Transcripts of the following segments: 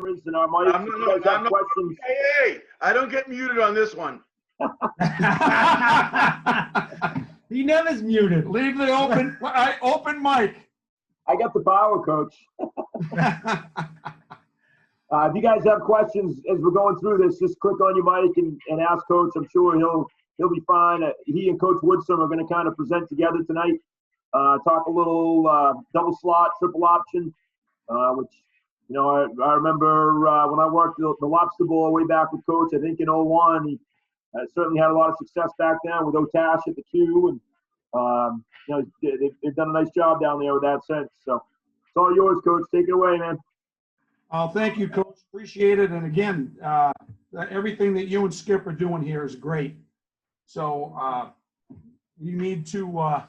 cameras and our mics. If you guys have questions. Hey, I don't get muted on this one. He never's muted. Leave the open mic. I got the power, Coach. If you guys have questions as we're going through this, just click on your mic and ask Coach. I'm sure he'll be fine. He and Coach Woodsome are going to kind of present together tonight. Talk a little double slot, triple option, which, you know, I remember when I worked the lobster bowl way back with Coach, I think in 01, he certainly had a lot of success back then with Otash at the Q. And, you know, they've done a nice job down there with that sense. So it's all yours, Coach. Take it away, man. Oh, thank you, Coach. Appreciate it. And again, everything that you and Skip are doing here is great. So we need to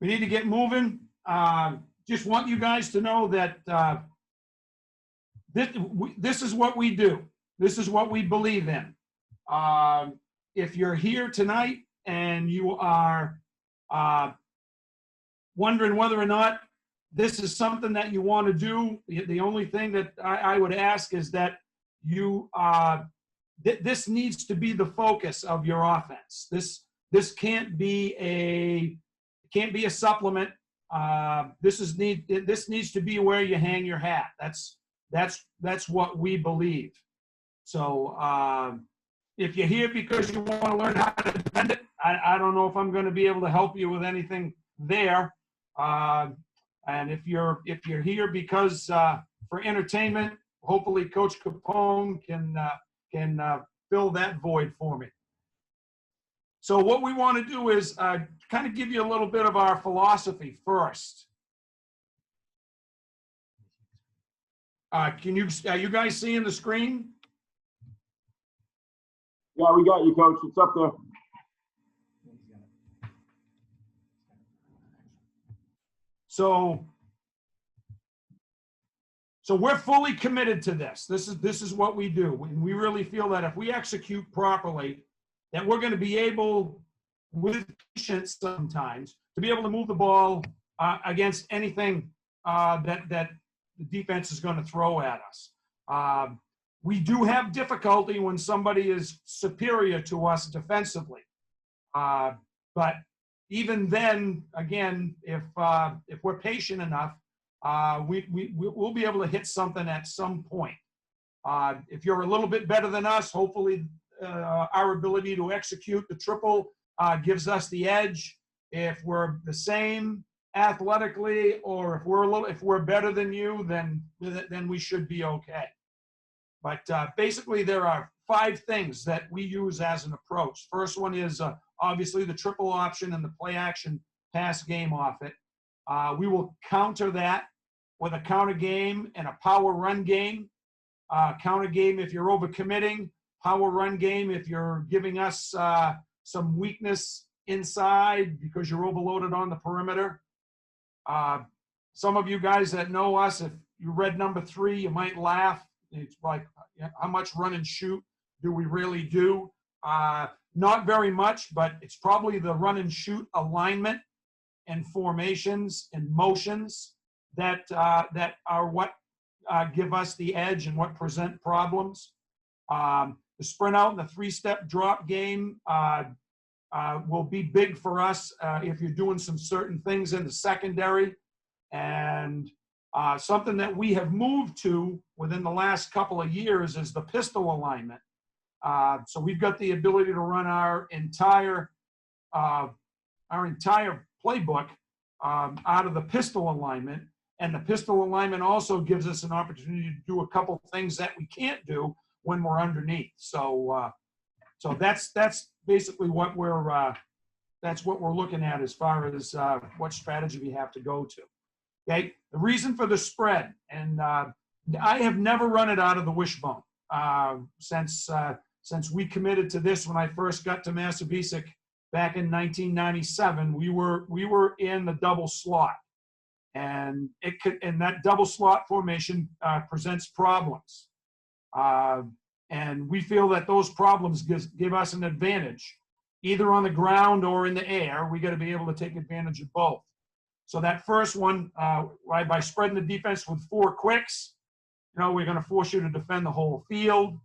get moving. Just want you guys to know that this is what we do. This is what we believe in. If you're here tonight and you are wondering whether or not this is something that you want to do, the only thing that I would ask is that you this needs to be the focus of your offense. This can't be a supplement. This needs to be where you hang your hat. That's what we believe. So if you're here because you want to learn how to defend it, I don't know if I'm going to be able to help you with anything there. And if you're here because for entertainment, hopefully Coach Capone can fill that void for me. So what we want to do is kind of give you a little bit of our philosophy first. Are you guys seeing the screen? Yeah, we got you, Coach. It's up there. So we're fully committed to this. This is what we do. And we really feel that if we execute properly, that we're going to be able, with patience sometimes, to be able to move the ball against anything that the defense is going to throw at us. We do have difficulty when somebody is superior to us defensively. But even then, again, if we're patient enough, we'll be able to hit something at some point. If you're a little bit better than us, hopefully our ability to execute the triple gives us the edge. If we're the same athletically, or if we're better than you, then we should be okay. But basically, there are 5 things that we use as an approach. First one is obviously the triple option and the play action pass game off it. We will counter that with a counter game and a power run game. Counter game if you're overcommitting. Power run game if you're giving us some weakness inside because you're overloaded on the perimeter. Some of you guys that know us, if you read number 3, you might laugh. It's like, how much run and shoot do we really do? Not very much, but it's probably the run and shoot alignment and formations and motions that are what give us the edge and what present problems. The sprint out and the 3-step drop game will be big for us if you're doing some certain things in the secondary. And something that we have moved to within the last couple of years is the pistol alignment. So we've got the ability to run our entire playbook out of the pistol alignment. And the pistol alignment also gives us an opportunity to do a couple things that we can't do when we're underneath. So that's basically what we're looking at as far as what strategy we have to go to. Okay, the reason for the spread, and I have never run it out of the wishbone since we committed to this when I first got to Massabessic back in 1997. We were in the double slot, and that double slot formation presents problems, and we feel that those problems give us an advantage, either on the ground or in the air. We got to be able to take advantage of both. So that first one, by spreading the defense with 4 quicks, we're going to force you to defend the whole field.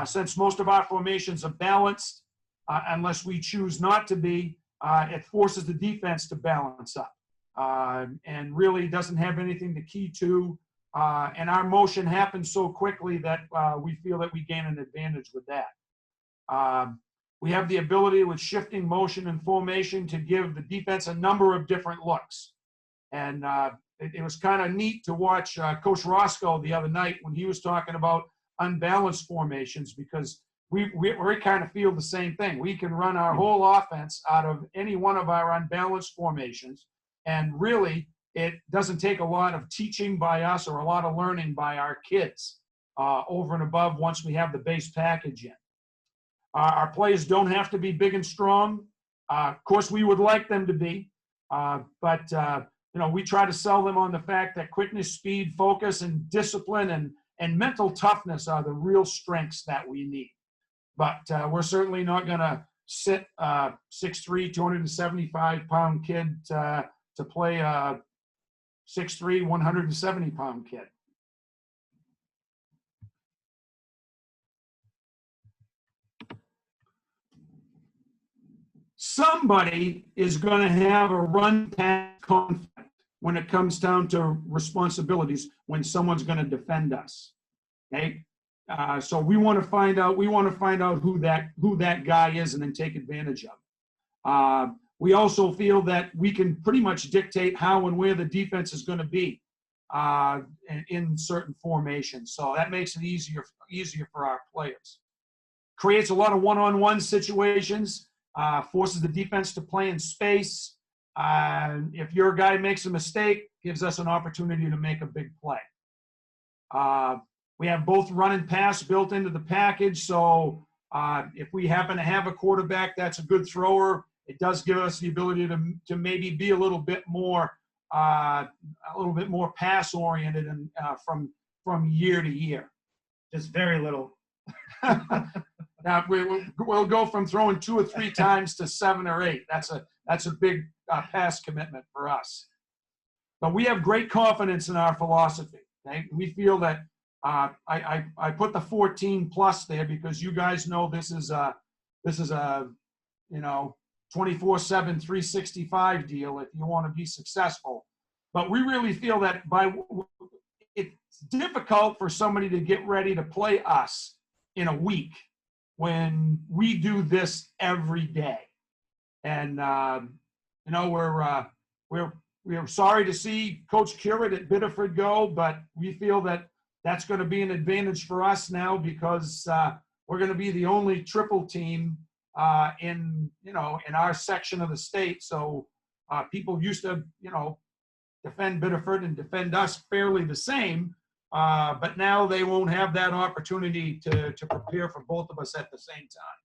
Since most of our formations are balanced, unless we choose not to be, it forces the defense to balance up and really doesn't have anything to key to. And our motion happens so quickly that we feel that we gain an advantage with that. We have the ability with shifting motion and formation to give the defense a number of different looks. And it was kind of neat to watch Coach Roscoe the other night when he was talking about unbalanced formations, because we kind of feel the same thing. We can run our whole offense out of any one of our unbalanced formations, and really it doesn't take a lot of teaching by us or a lot of learning by our kids over and above once we have the base package in. Our players don't have to be big and strong. Of course, we would like them to be, but we try to sell them on the fact that quickness, speed, focus, and discipline and mental toughness are the real strengths that we need. But we're certainly not going to sit 6'3", 275-pound kid to play a 6'3", 170-pound kid. Somebody is going to have a run-pass conflict when it comes down to responsibilities when someone's going to defend us. Okay, so we want to find out who that guy is and then take advantage of. We also feel that we can pretty much dictate how and where the defense is going to be in certain formations. So that makes it easier for our players. Creates a lot of one-on-one situations. Forces the defense to play in space. If your guy makes a mistake, gives us an opportunity to make a big play. We have both run and pass built into the package, so if we happen to have a quarterback that's a good thrower, it does give us the ability to maybe be a little bit more pass oriented and from year to year. Just very little. Now we'll go from throwing 2 or 3 times to 7 or 8. That's a big pass commitment for us. But we have great confidence in our philosophy. Okay? We feel that I put the 14 plus there because you guys know this is a 24/7 365 deal if you want to be successful. But we really feel that it's difficult for somebody to get ready to play us in a week when we do this every day. And we're sorry to see Coach Currit at Biddeford go, but we feel that that's going to be an advantage for us now because we're going to be the only triple team in our section of the state. So people used to defend Biddeford and defend us fairly the same. But now they won't have that opportunity to prepare for both of us at the same time.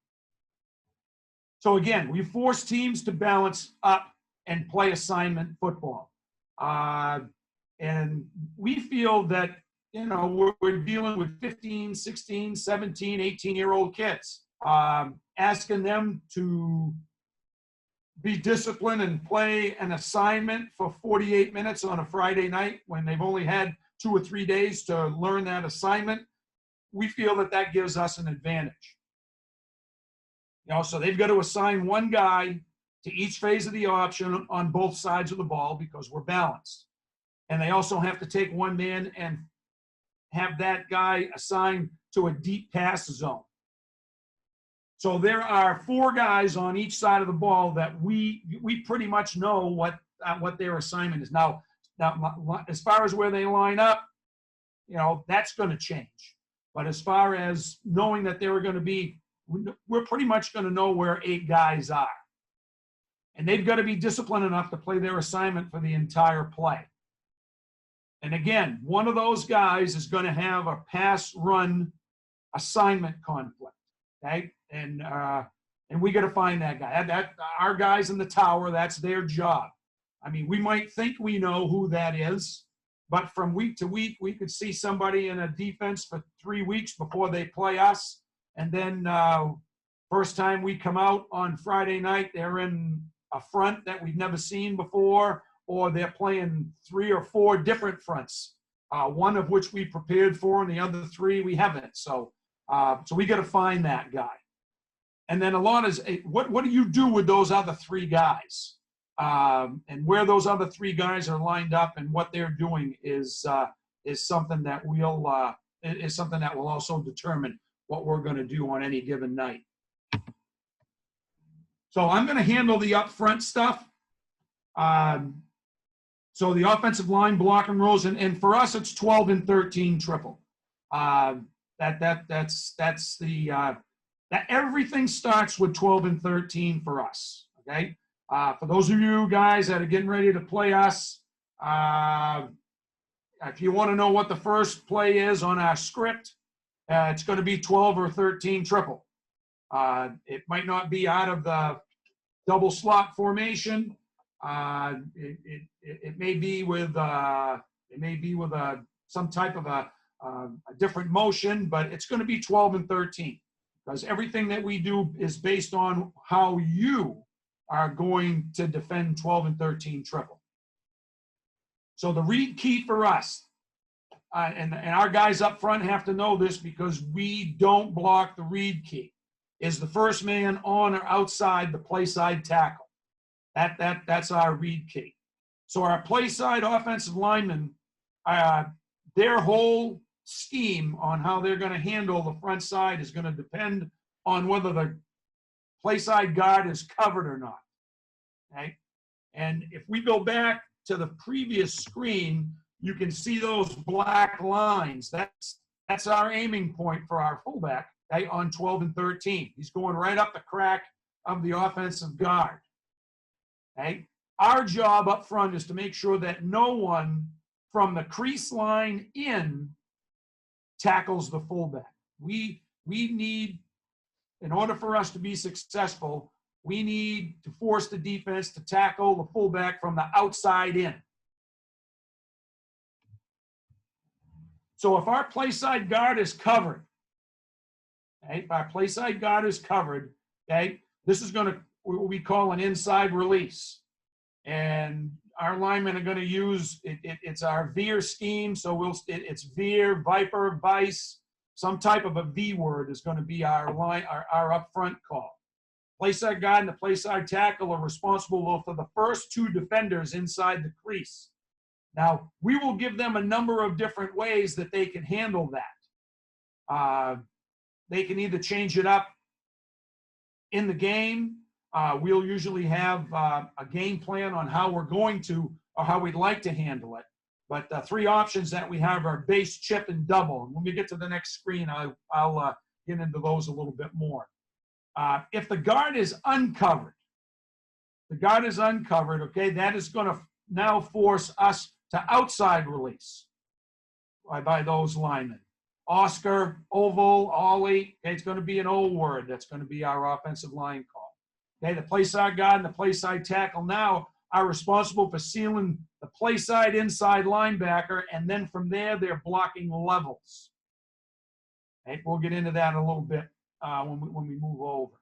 So again, we force teams to balance up and play assignment football. And we feel that, we're dealing with 15, 16, 17, 18-year-old kids, asking them to be disciplined and play an assignment for 48 minutes on a Friday night when they've only had 2 or 3 days to learn that assignment. We feel that gives us an advantage. So they've got to assign one guy to each phase of the option on both sides of the ball because we're balanced. And they also have to take one man and have that guy assigned to a deep pass zone. So there are 4 guys on each side of the ball that we pretty much know what their assignment is. Now, as far as where they line up, that's going to change. But as far as knowing that there are going to be, we're pretty much going to know where 8 guys are. And they've got to be disciplined enough to play their assignment for the entire play. And again, one of those guys is going to have a pass-run assignment conflict, okay? And we got to find that guy. Our guys in the tower, that's their job. I mean, we might think we know who that is, but from week to week, we could see somebody in a defense for 3 weeks before they play us. And then first time we come out on Friday night, they're in a front that we've never seen before, or they're playing 3 or 4 different fronts one of which we prepared for, and the other 3 we haven't. So we got to find that guy. And then a lot is, what do you do with those other 3 guys? And where those other 3 guys are lined up and what they're doing is something that will also determine what we're going to do on any given night. So I'm going to handle the up front stuff. So the offensive line block and rolls, and for us it's 12 and 13 triple. That everything starts with 12 and 13 for us. Okay. For those of you guys that are getting ready to play us, if you want to know what the first play is on our script, it's going to be 12 or 13 triple. It might not be out of the double slot formation. It may be with some type of a different motion, but it's going to be 12 and 13 because everything that we do is based on how you are going to defend 12 and 13 triple. So the read key for us, and our guys up front have to know this because we don't block the read key, is the first man on or outside the play side tackle. That's our read key. So our play side offensive linemen, their whole scheme on how they're going to handle the front side is going to depend on whether the play side guard is covered or not. Okay? And if we go back to the previous screen, you can see those black lines. That's our aiming point for our fullback, okay, on 12 and 13. He's going right up the crack of the offensive guard. Okay? Our job up front is to make sure that no one from the crease line in tackles the fullback. We need, in order for us to be successful, we need to force the defense to tackle the fullback from the outside in. So if our play side guard is covered, okay, if our play side guard is covered, okay, this is going to what we call an inside release. And our linemen are going to use, it's our veer scheme, so it's veer, viper, vice, some type of a V word is going to be our up front call. Play side guard and the play side tackle are responsible for the first 2 defenders inside the crease. Now, we will give them a number of different ways that they can handle that. They can either change it up in the game. We'll usually have a game plan on how we're going to, or how we'd like to handle it. But the 3 options that we have are base, chip, and double. And when we get to the next screen, I'll get into those a little bit more. If the guard is uncovered, okay, that is going to now force us to outside release by those linemen. Oscar, oval, ollie, okay, it's going to be an O word. That's going to be our offensive line call. Okay, the play side guard and the play side tackle now are responsible for sealing the play side inside linebacker, and then from there, they're blocking levels. Okay, we'll get into that a little bit when we move over.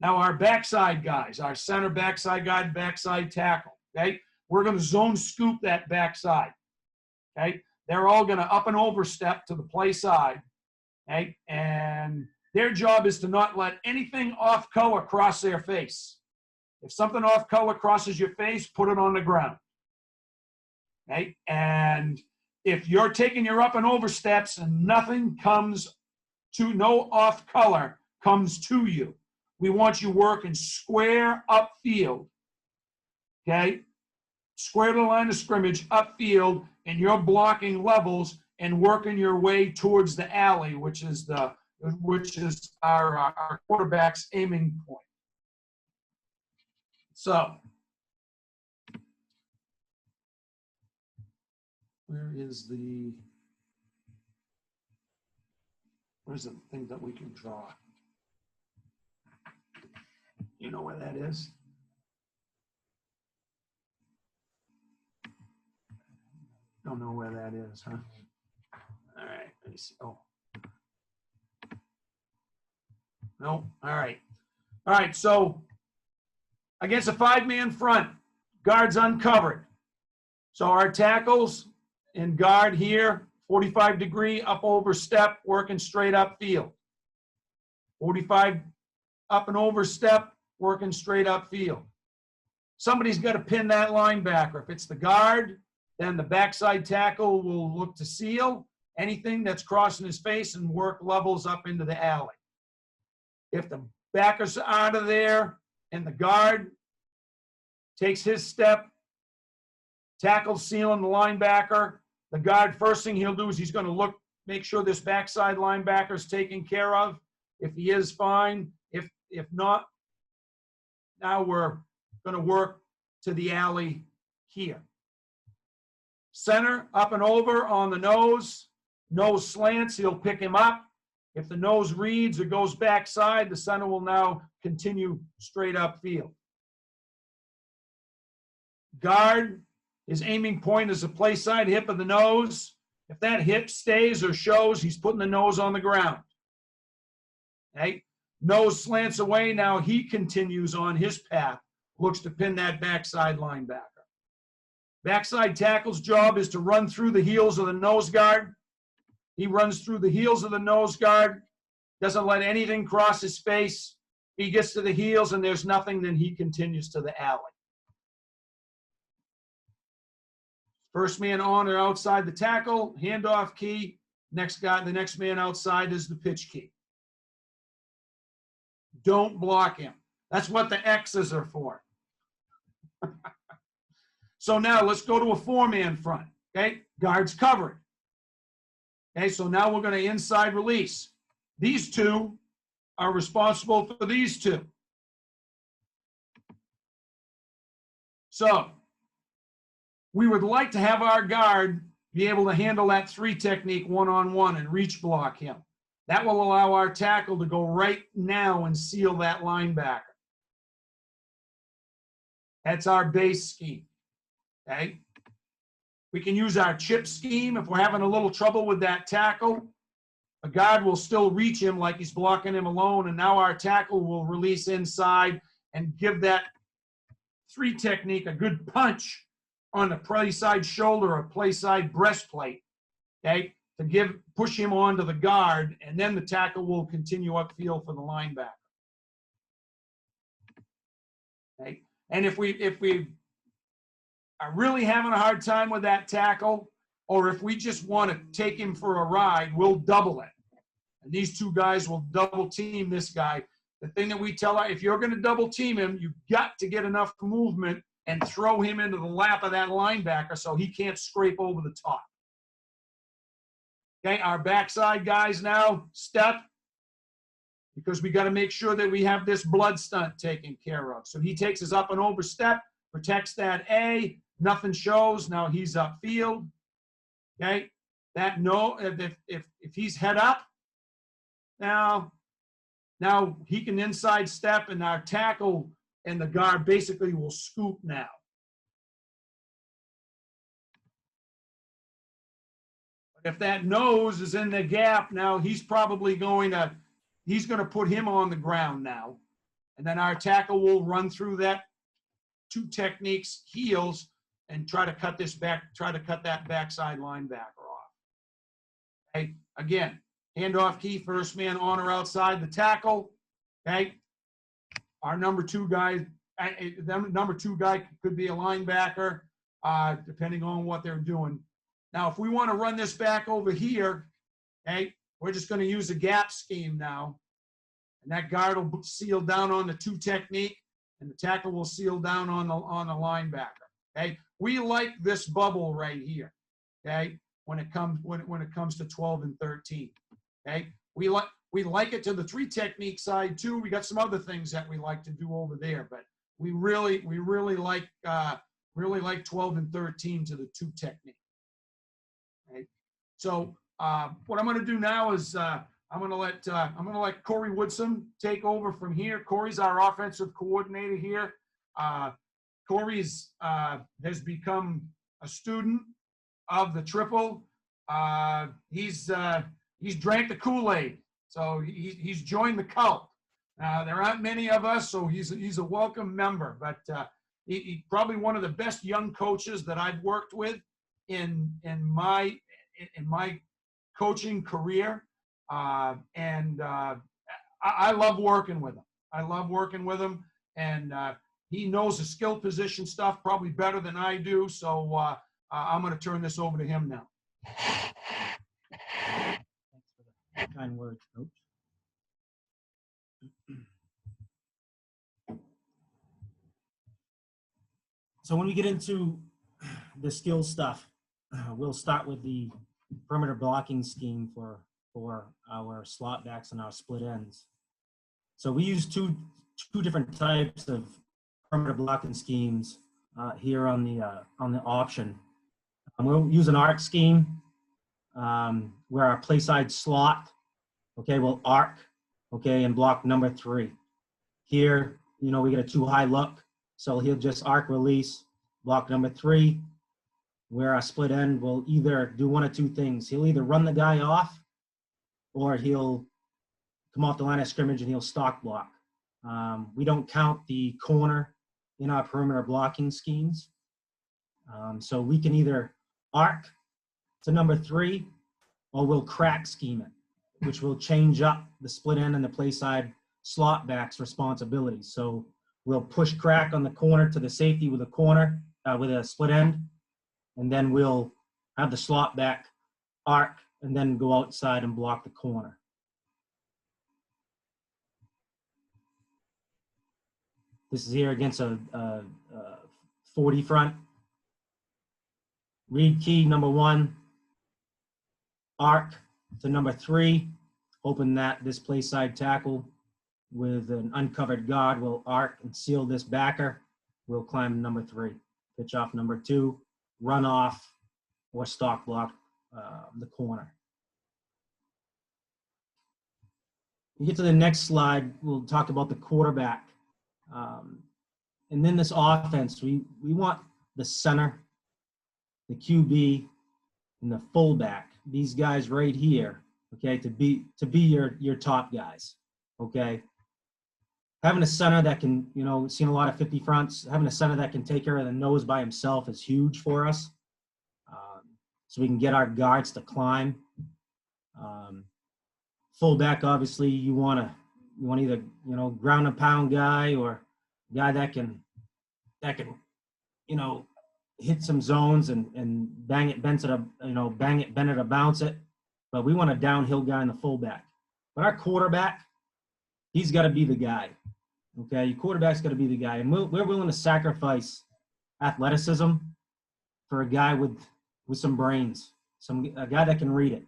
Now, our backside guys, our center backside guy, backside tackle, okay? We're going to zone scoop that backside, okay? They're all going to up and overstep to the play side, okay? And their job is to not let anything off color cross their face. If something off color crosses your face, put it on the ground, okay? And if you're taking your up and oversteps and nothing comes to, no off color comes to you, we want you working square upfield, okay? Square to the line of scrimmage, upfield, and you're blocking levels and working your way towards the alley, which is our quarterback's aiming point. So, where's the thing that we can draw? You know where that is? Don't know where that is, huh? All right, let me see. Oh. No, all right. All right, so against a 5-man front, guards uncovered. So our tackles and guard here, 45 degree up over step, working straight up field. 45 up and over step, working straight up field. Somebody's got to pin that linebacker. If it's the guard, then the backside tackle will look to seal anything that's crossing his face and work levels up into the alley. If the backer's out of there and the guard takes his step, tackle sealing the linebacker, the guard, first thing he'll do is he's going to look, make sure this backside linebacker is taken care of. If he is, fine. If not, now we're going to work to the alley here. Center, up and over on the nose. Nose slants, he'll pick him up. If the nose reads or goes backside, the center will now continue straight up field. Guard, his aiming point is the play side hip of the nose. If that hip stays or shows, he's putting the nose on the ground. Okay? Nose slants away, now he continues on his path, looks to pin that backside linebacker. Backside tackle's job is to run through the heels of the nose guard. He runs through the heels of the nose guard, doesn't let anything cross his face. He gets to the heels and there's nothing, then he continues to the alley. First man on or outside the tackle, handoff key. Next guy, the next man outside is the pitch key. Don't block him. That's what the X's are for. So now let's go to a four-man front. Okay, guards covered. Okay, so now we're going to inside release. These two are responsible for these two. So we would like to have our guard be able to handle that three technique one-on-one and reach block him. That will allow our tackle to go right now and seal that linebacker. That's our base scheme. Okay? We can use our chip scheme if we're having a little trouble with that tackle. A guard will still reach him like he's blocking him alone, and now our tackle will release inside and give that three technique a good punch on the play side shoulder or play side breastplate, okay, to push him onto the guard, and then the tackle will continue upfield for the linebacker. Okay, and if we are really having a hard time with that tackle, or if we just want to take him for a ride, we'll double it. And these two guys will double team this guy. The thing that we tell if you're going to double team him, you've got to get enough movement and throw him into the lap of that linebacker so he can't scrape over the top. Okay, our backside guys now step, because we got to make sure that we have this blood stunt taken care of. So he takes his up and over step, protects that A, nothing shows, now he's upfield. Okay, that no, if he's head up, now he can inside step, and our tackle and the guard basically will scoop now. But if that nose is in the gap, now he's probably going to put him on the ground now. And then our tackle will run through that two techniques, heels, and try to cut that backside linebacker off. Okay, again, handoff key, first man on or outside the tackle. Okay, our number two guy could be a linebacker, depending on what they're doing. Now, if we want to run this back over here, okay, we're just going to use a gap scheme now, and that guard will seal down on the two technique, and the tackle will seal down on the linebacker. Okay, we like this bubble right here. Okay, when it comes to 12 and 13. Okay, we like it to the three technique side too. We got some other things that we like to do over there, but we really like 12 and 13 to the two technique. Okay, so what I'm going to do now is I'm going to let Corey Woodsome take over from here. Corey's our offensive coordinator here. Corey's has become a student of the triple. He's drank the Kool-Aid, so he's joined the cult. There aren't many of us, so he's a welcome member. But he's probably one of the best young coaches that I've worked with. in my coaching career, and I love working with him. I love working with him, and he knows the skill position stuff probably better than I do. So I'm going to turn this over to him now. Thanks for the kind words, Coach. So when we get into the skill stuff, we'll start with the perimeter blocking scheme for our slot backs and our split ends. So we use two different types of perimeter blocking schemes here on the option. We'll use an arc scheme where our play side slot, okay, will arc, okay, and block number 3. Here, you know, we get a too high look, so he'll just arc release, block number 3, where our split end will either do one of two things. He'll either run the guy off, or he'll come off the line of scrimmage and he'll stock block. We don't count the corner in our perimeter blocking schemes. So we can either arc to number 3, or we'll crack scheme it, which will change up the split end and the play side slot back's responsibilities. So we'll push crack on the corner to the safety with a corner, with a split end, and then we'll have the slot back arc and then go outside and block the corner. This is here against a 40 front. Read key number 1, arc to number 3, hoping that this play side tackle with an uncovered guard will arc and seal this backer. We'll climb number 3, pitch off number 2, run off, or stock block the corner. We get to the next slide, we'll talk about the quarterback. And then this offense, we want the center, the QB, and the fullback, these guys right here, okay, to be your top guys, okay? Having a center that can, you know, we've seen a lot of 50 fronts, having a center that can take care of the nose by himself is huge for us. So we can get our guards to climb. Fullback, obviously, you want either, you know, ground and pound guy or guy that can, you know, hit some zones and bang it, bend it or bounce it. But we want a downhill guy in the fullback. But our quarterback, he's got to be the guy. Okay, your quarterback's got to be the guy, and we're willing to sacrifice athleticism for a guy with some brains, a guy that can read it.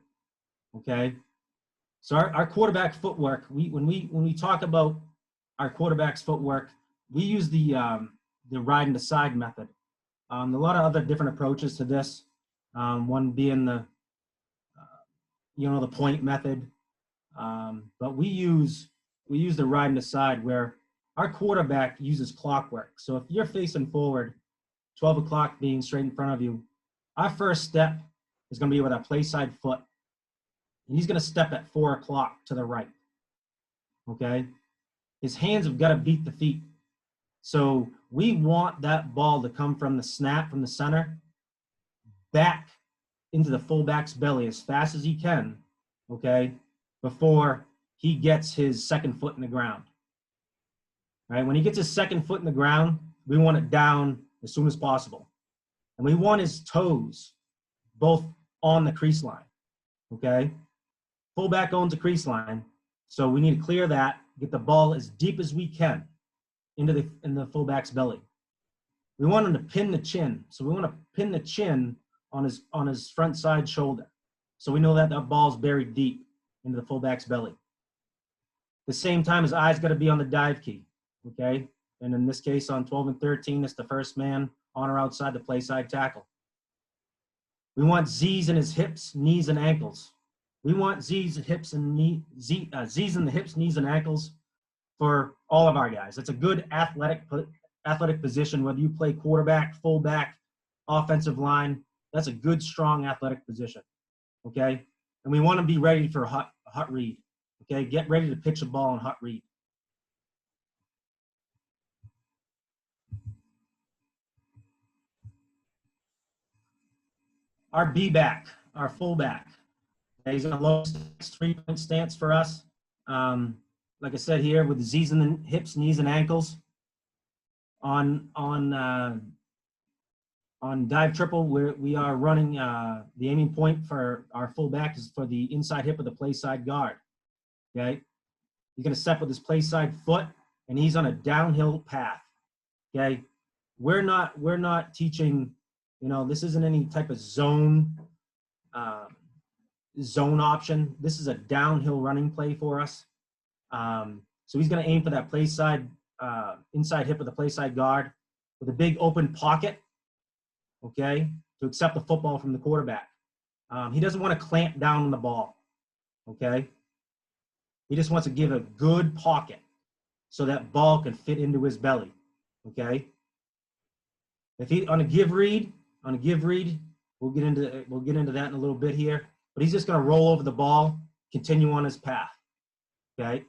Okay, so our quarterback footwork. When we talk about our quarterback's footwork, we use the ride and decide method. A lot of other different approaches to this. One being the point method, but we use the ride and decide, where our quarterback uses clockwork. So if you're facing forward, 12 o'clock being straight in front of you, our first step is going to be with our play side foot, and he's going to step at 4 o'clock to the right. Okay, his hands have got to beat the feet. So we want that ball to come from the snap from the center back into the fullback's belly as fast as he can, okay, before he gets his second foot in the ground. Right? When he gets his second foot in the ground, we want it down as soon as possible. And we want his toes both on the crease line, okay? Fullback owns the crease line, so we need to clear that, get the ball as deep as we can in the fullback's belly. We want him to pin the chin. So we want to pin the chin on his front side shoulder. So we know that that ball's buried deep into the fullback's belly. At the same time, his eyes got to be on the dive key, okay? And in this case, on 12 and 13, it's the first man on or outside the play side tackle. We want Z's in his hips, knees, and ankles. We want Z's in the hips, knees, and ankles for all of our guys. It's a good athletic position, whether you play quarterback, fullback, offensive line. That's a good, strong athletic position, okay? And we want to be ready for a hot read, okay? Get ready to pitch a ball and hot read. our B-back, our fullback. He's in a low three-point stance for us. Like I said here, with the Z's in the hips, knees, and ankles. On dive triple, we are running the aiming point for our fullback is for the inside hip of the play side guard. Okay, he's going to step with his play side foot, and he's on a downhill path. Okay, we're not teaching. This isn't any type of zone option. This is a downhill running play for us. So he's going to aim for that play side, inside hip of the play side guard with a big open pocket, okay, to accept the football from the quarterback. He doesn't want to clamp down on the ball, okay? He just wants to give a good pocket so that ball can fit into his belly, okay? If he on a give read, we'll get into that in a little bit here. But he's just going to roll over the ball, continue on his path, okay?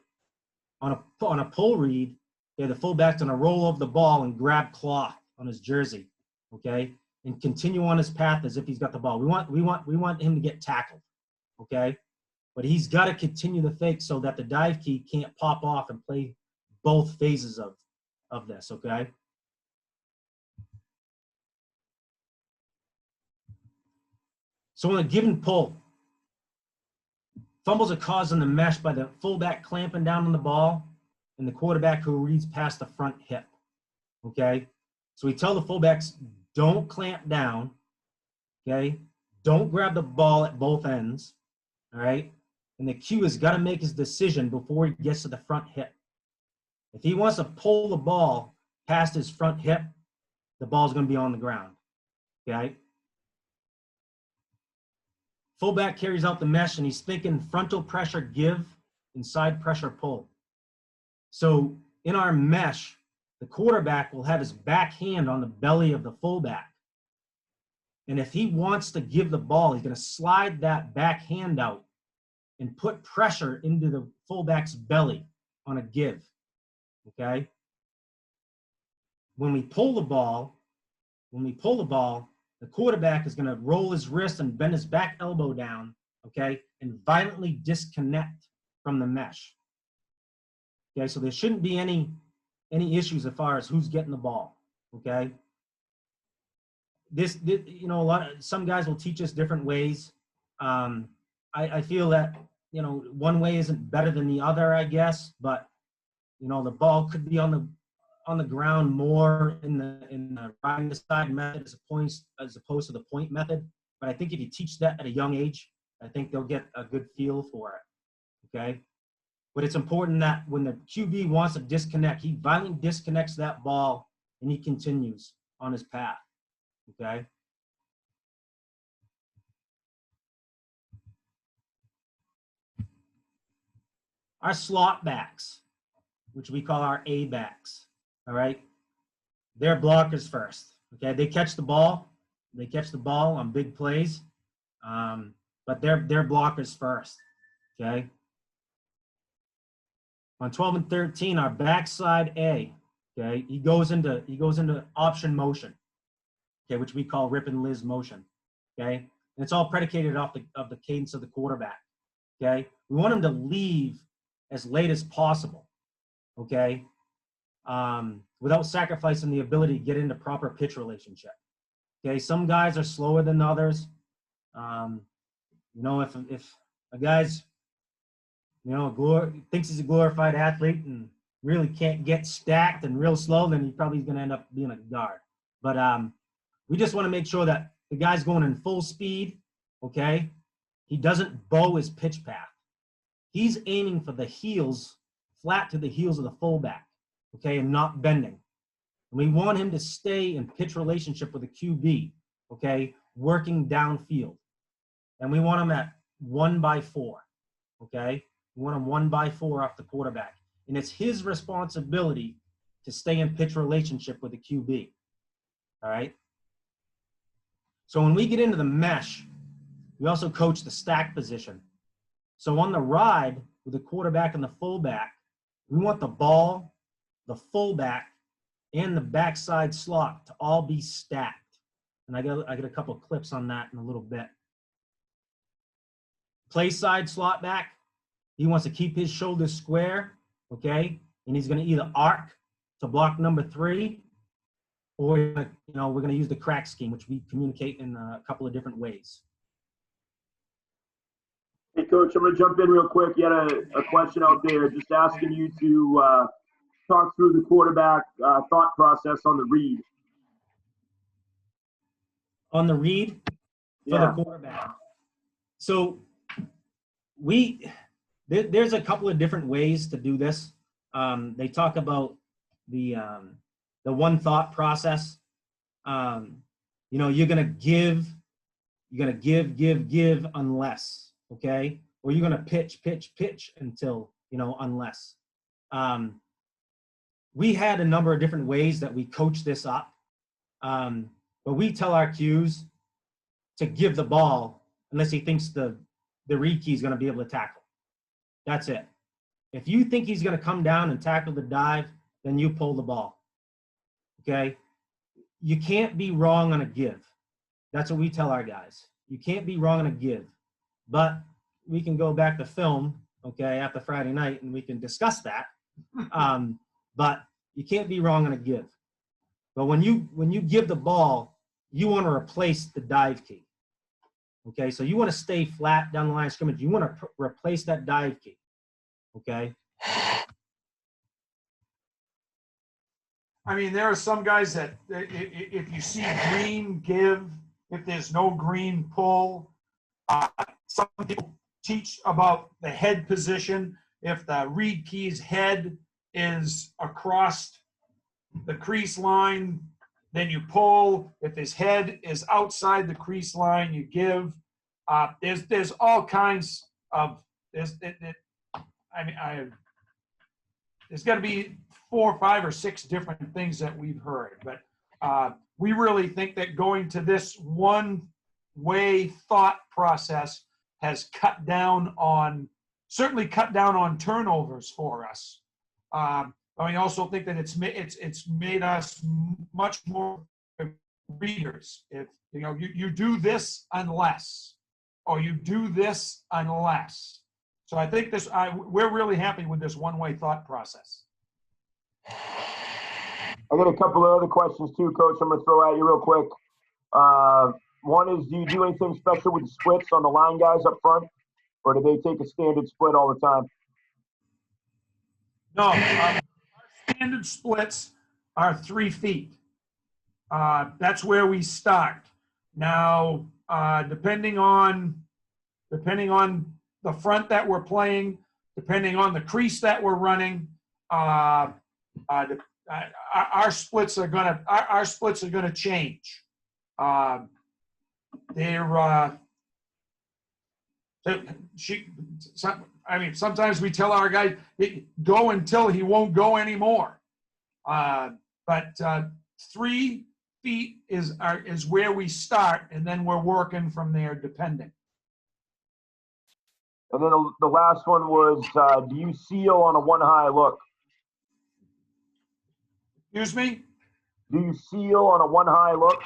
On a pull read, okay, the fullback's going to roll over the ball and grab cloth on his jersey, okay, and continue on his path as if he's got the ball. We want him to get tackled, okay, but he's got to continue the fake so that the dive key can't pop off and play both phases of this, okay. So on a given pull, fumbles are caused in the mesh by the fullback clamping down on the ball and the quarterback who reads past the front hip, okay? So we tell the fullbacks, don't clamp down, okay? Don't grab the ball at both ends, all right? And the Q has got to make his decision before he gets to the front hip. If he wants to pull the ball past his front hip, the ball's going to be on the ground, okay? Fullback carries out the mesh, and he's thinking frontal pressure give and side pressure pull. So in our mesh, the quarterback will have his back hand on the belly of the fullback. And if he wants to give the ball, he's going to slide that back hand out and put pressure into the fullback's belly on a give, okay? When we pull the ball, the quarterback is going to roll his wrist and bend his back elbow down, okay, and violently disconnect from the mesh. Okay, so there shouldn't be any issues as far as who's getting the ball, okay? This some guys will teach us different ways. I feel that, one way isn't better than the other, I guess, but, the ball could be on the ground more in the riding the side method as opposed to the point method. But I think if you teach that at a young age, I think they'll get a good feel for it, okay? But it's important that when the QB wants to disconnect, he violently disconnects that ball and he continues on his path, okay? Our slot backs, which we call our A backs, all right? They're blockers first, okay? They catch the ball on big plays, but they're blockers first, okay? On 12 and 13, our backside A, okay? He goes into option motion, okay, which we call rip and Liz motion, okay? And it's all predicated off of the cadence of the quarterback, okay? We want him to leave as late as possible, okay? Without sacrificing the ability to get into proper pitch relationship. Okay, some guys are slower than others. If a guy's, thinks he's a glorified athlete and really can't get stacked and real slow, then he's probably going to end up being a guard. But we just want to make sure that the guy's going in full speed, okay? He doesn't bow his pitch path. He's aiming for the heels, flat to the heels of the fullback, okay, and not bending. And we want him to stay in pitch relationship with the QB, okay, working downfield. And we want him at 1x4, okay? We want him 1x4 off the quarterback. And it's his responsibility to stay in pitch relationship with the QB, all right? So when we get into the mesh, we also coach the stack position. So on the ride with the quarterback and the fullback, we want the ball, the fullback, and the backside slot to all be stacked, and I got a couple clips on that in a little bit. Play side slot back. He wants to keep his shoulders square, okay? And he's going to either arc to block number 3, or we're going to use the crack scheme, which we communicate in a couple of different ways. Hey, Coach, I'm going to jump in real quick. You had a question out there just asking you to talk through the quarterback thought process on the read. On the read for the quarterback. So there's a couple of different ways to do this. They talk about the one thought process. You're gonna give unless, okay? Or you're gonna pitch until, unless. We had a number of different ways that we coach this up. But we tell our Qs to give the ball unless he thinks the read key is going to be able to tackle. That's it. If you think he's going to come down and tackle the dive, then you pull the ball. Okay? You can't be wrong on a give. That's what we tell our guys. You can't be wrong on a give. But we can go back to film, okay, after Friday night, and we can discuss that. But you can't be wrong on a give. But when you give the ball, you want to replace the dive key. Okay, so you want to stay flat down the line of scrimmage. You want to replace that dive key. Okay. I mean, there are some guys that if you see green, give. If there's no green, pull. Some people teach about the head position. If the read key's head is across the crease line, then you pull. If his head is outside the crease line, you give. There's all kinds of there's got to be 4, 5, or 6 different things that we've heard, but we really think that going to this one-way thought process has certainly cut down on turnovers for us. I also think that it's made us much more readers. If you do this unless, or you do this unless. So I think we're really happy with this one-way thought process. I got a couple of other questions too, Coach. I'm going to throw at you real quick. One is, do you do anything special with the splits on the line guys up front, or do they take a standard split all the time? No, our standard splits are 3 feet. That's where we start. Now, depending on the front that we're playing, depending on the crease that we're running, our splits are gonna change. Sometimes we tell our guy, go until he won't go anymore. But 3 feet is where we start, and then we're working from there depending. And then the last one was, do you seal on a one-high look? Excuse me? Do you seal on a one-high look?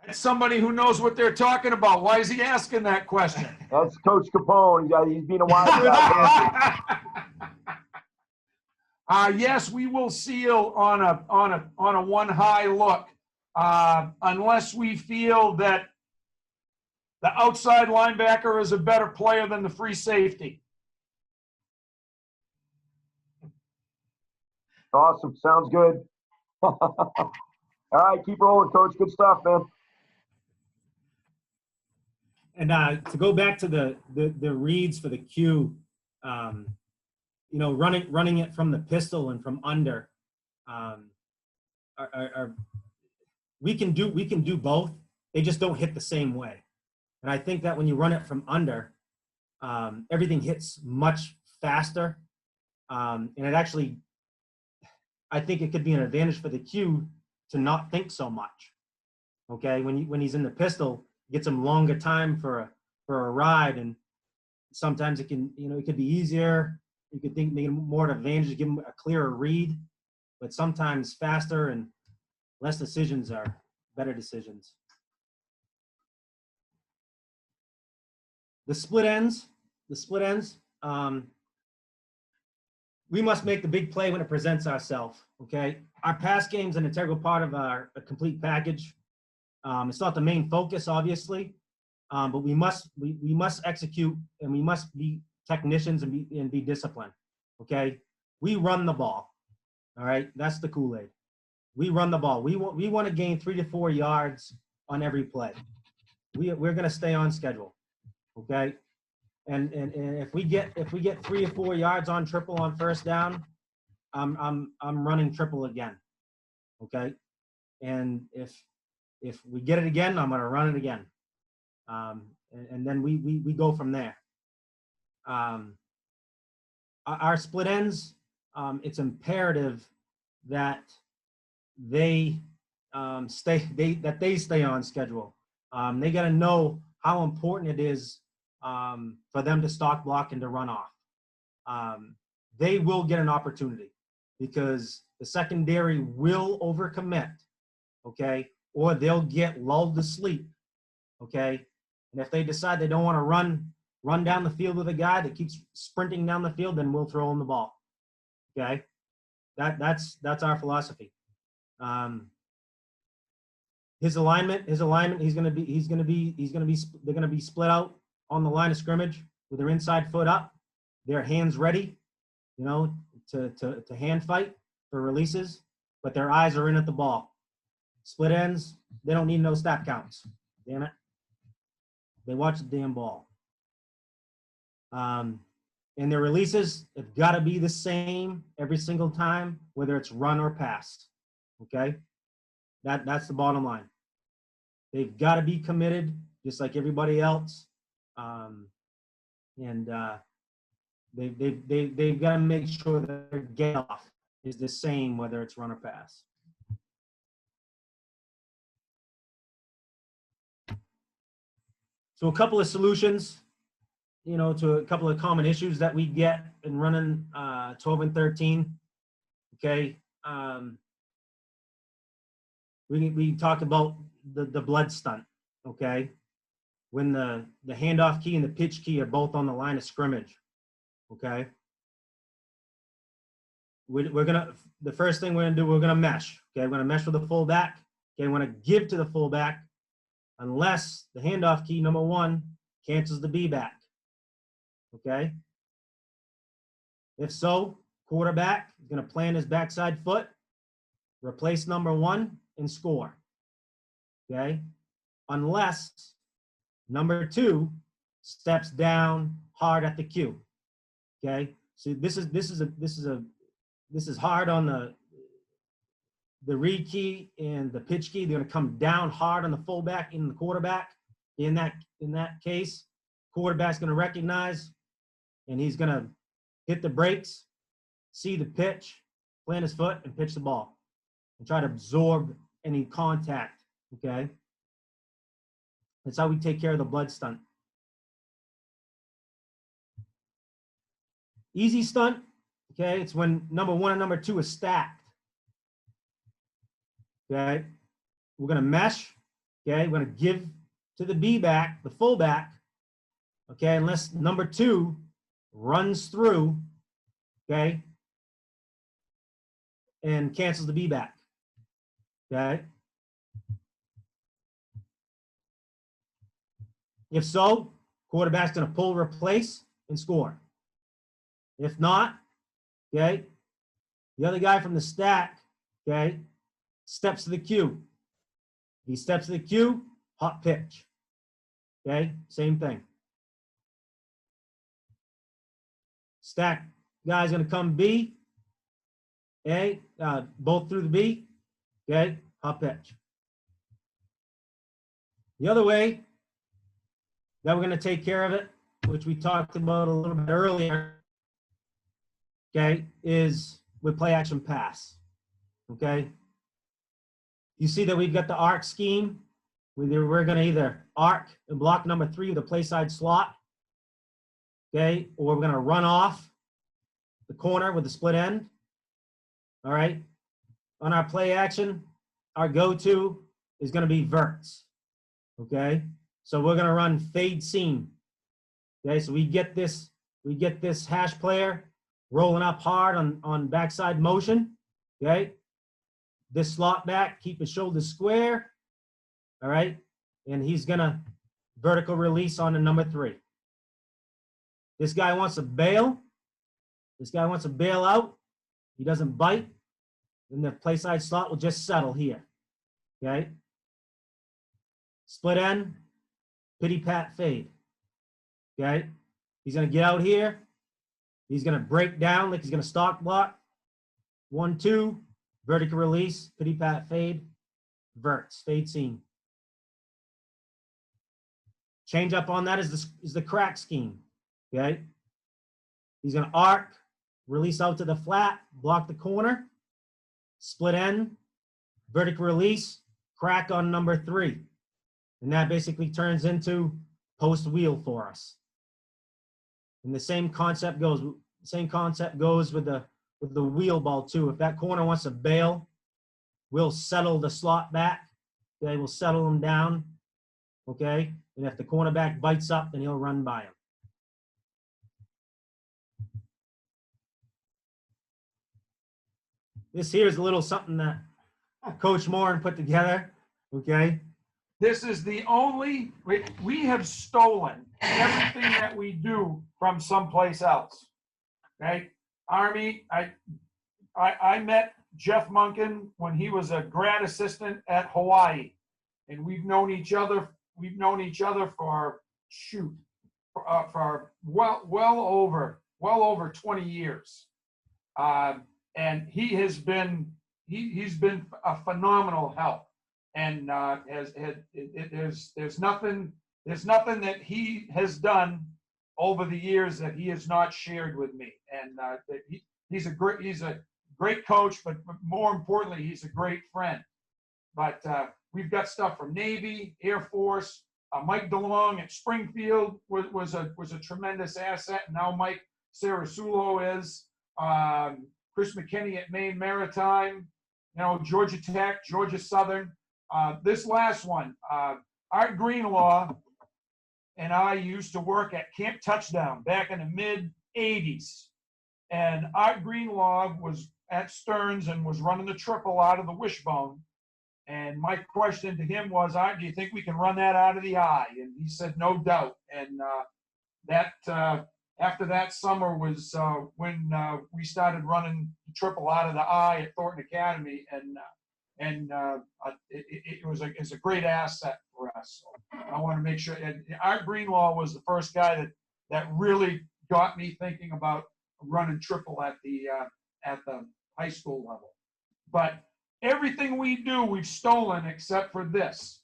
That's somebody who knows what they're talking about. Why is he asking that question? That's Coach Capone. He's being a wise guy. Yes, we will seal on a one-high look, unless we feel that the outside linebacker is a better player than the free safety. Awesome. Sounds good. All right, keep rolling, Coach. Good stuff, man. And to go back to the reads for the Q, running it from the pistol and from under, we can do both. They just don't hit the same way. And I think that when you run it from under, everything hits much faster. And it actually, I think it could be an advantage for the Q to not think so much. Okay, when he's in the pistol, it gets him longer time for a ride, and sometimes it can, it could be easier. You could think make it more an advantage to give him a clearer read, but sometimes faster and less decisions are better decisions. The split ends, we must make the big play when it presents ourselves, okay? Our pass game is an integral part of our complete package. It's not the main focus, obviously, but we must execute, and we must be technicians and be disciplined, okay? We run the ball, all right? That's the Kool-Aid. We run the ball. We want to gain 3 to 4 yards on every play. We're going to stay on schedule, okay? And if we get 3 or 4 yards on triple on first down, I'm running triple again, okay? And if we get it again, I'm gonna run it again, and then we go from there. Our split ends, it's imperative that they stay on schedule. They got to know how important it is for them to stock block and to run off. They will get an opportunity because the secondary will overcommit, okay? Or they'll get lulled to sleep, okay? And if they decide they don't want to run down the field with a guy that keeps sprinting down the field, then we'll throw him the ball, okay? That's our philosophy. His alignment, they're going to be split out on the line of scrimmage with their inside foot up, their hands ready, you know, to hand fight for releases, but their eyes are in at the ball. Split ends, they don't need no snap counts. Damn it. They watch the damn ball. And their releases have got to be the same every single time, whether it's run or pass. Okay? That's the bottom line. They've got to be committed, just like everybody else. They've got to make sure that their get off is the same, whether it's run or pass. So a couple of solutions, you know, to a couple of common issues that we get in running 12 and 13. Okay. We talked about the blood stunt. Okay. When the handoff key and the pitch key are both on the line of scrimmage. Okay. The first thing we're gonna mesh. Okay. We're gonna mesh with the fullback. Okay. We're gonna give to the fullback unless the handoff key, number one, cancels the B back. Okay. If so, quarterback is going to plant his backside foot, replace number one, and score. Okay. Unless number two steps down hard at the cue. Okay. So this is hard on the read key and the pitch key. They're going to come down hard on the fullback and the quarterback. In that case, quarterback's going to recognize, and he's going to hit the brakes, see the pitch, plant his foot, and pitch the ball, and try to absorb any contact. Okay, that's how we take care of the blood stunt. Easy stunt. Okay, it's when number one and number two is stacked. Okay, we're going to mesh. Okay, we're going to give to the B back, the fullback. Okay, unless number two runs through, okay, and cancels the B back. Okay. If so, quarterback's going to pull, replace, and score. If not, okay, the other guy from the stack, okay, steps to the cue. He steps to the cue, hot pitch. Okay, same thing. Stack guy's going to come B, okay, both through the B, okay, hot pitch. The other way that we're going to take care of it, which we talked about a little bit earlier, okay, is with play action pass. Okay. You see that we've got the arc scheme. We're going to either arc and block number three with a play side slot, okay, or we're going to run off the corner with the split end. All right. On our play action, our go-to is going to be verts. Okay, so we're going to run fade seam. Okay, so we get this hash player rolling up hard on backside motion. Okay, this slot back, keep his shoulders square. All right, and he's going to vertical release on the number 3. This guy wants to bail. This guy wants to bail out. He doesn't bite. Then the play side slot will just settle here. Okay. Split end, pity pat fade. Okay. He's going to get out here. He's going to break down like he's going to stock block. 1, 2, vertical release, pity pat fade, verts, fade seam. Change up on that is the crack scheme. Okay. He's going to arc, release out to the flat, block the corner, split end, vertical release, crack on number 3. And that basically turns into post wheel for us. And the same concept goes with the wheel ball too. If that corner wants to bail, we'll settle the slot back. Okay, we'll settle him down. Okay, and if the cornerback bites up, then he'll run by him. This here is a little something that Coach Morin put together. Okay. This is the only, we have stolen everything that we do from someplace else. Okay. Army, I met Jeff Munkin when he was a grad assistant at Hawaii, and we've known each other for well over 20 years. And he's been a phenomenal help. And there's nothing that he has done over the years that he has not shared with me. And he's a great coach, but more importantly, he's a great friend. But we've got stuff from Navy, Air Force. Mike DeLong at Springfield was a tremendous asset. And now Mike Sarasulo is. Chris McKinney at Maine Maritime. Georgia Tech, Georgia Southern. This last one, Art Greenlaw and I used to work at Camp Touchdown back in the mid-'80s. And Art Greenlaw was at Stearns and was running the triple out of the wishbone. And my question to him was, Art, do you think we can run that out of the eye? And he said, no doubt. And after that summer was when we started running the triple out of the eye at Thornton Academy. And it was a great asset for us. So I want to make sure. And Art Greenlaw was the first guy that really got me thinking about running triple at the high school level. But everything we do, we've stolen except for this.